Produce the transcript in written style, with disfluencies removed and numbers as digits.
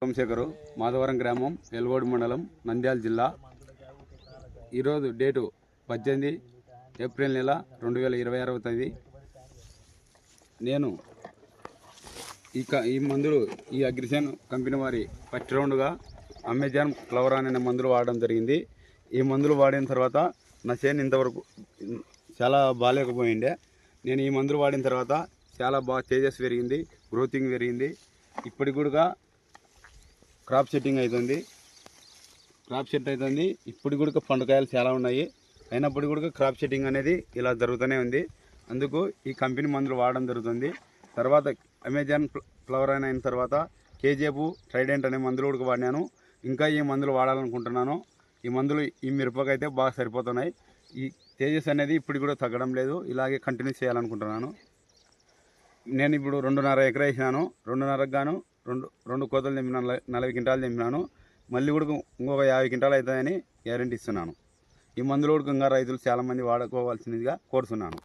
సోమశేఖరు, మాధవరం గ్రామం, ఎల్గోడు మండలం, నంద్యాల జిల్లా. ఈరోజు డేటు 18 ఏప్రిల్ నెల 2026వ తేదీ. నేను ఈ మందులు ఈ అగ్రిసెన్ కంపెనీ వారి ఫస్ట్ రౌండ్గా అమెజాన్ ఫ్లవరాన్ అనే మందులు వాడడం జరిగింది. ఈ మందులు వాడిన తర్వాత నా చేను ఇంతవరకు చాలా బాగాలేకపోయిండే. నేను ఈ మందులు వాడిన తర్వాత చాలా బాగా తేజస్ పెరిగింది, గ్రోతింగ్ పెరిగింది. ఇప్పటికి కూడా క్రాప్ సెట్టింగ్ అవుతుంది, ఇప్పుడు కూడా పండుకాయలు చాలా ఉన్నాయి. అయినప్పటికీ కూడా క్రాప్ సెట్టింగ్ అనేది ఇలా జరుగుతూనే ఉంది. అందుకు ఈ కంపెనీ మందులు వాడడం జరుగుతుంది. తర్వాత అమెజాన్ ఫ్లవరాన్ అయిన తర్వాత కేజీఎఫ్, ట్రైడెంట్ అనే మందులు కూడా వాడినాను. ఇంకా ఈ మందులు వాడాలనుకుంటున్నాను. ఈ మందులు ఈ మిరపకైతే బాగా సరిపోతున్నాయి. ఈ తేజస్ అనేది ఇప్పుడు కూడా తగ్గడం లేదు. ఇలాగే కంటిన్యూ చేయాలనుకుంటున్నాను. నేను ఇప్పుడు 2.5 ఎకరా వేసినాను. 2.5కు గాను రెండు కోతలు తెంపినాను, 40 క్వింటాలు తెంపినాను. మళ్ళీ కూడా ఇంకొక 50 క్వింటాలు అవుతాయని గ్యారెంటీ ఇస్తున్నాను. ఈ మందులు కూడా ఇంకా రైతులు చాలామంది వాడుకోవాల్సిందిగా కోరుతున్నాను.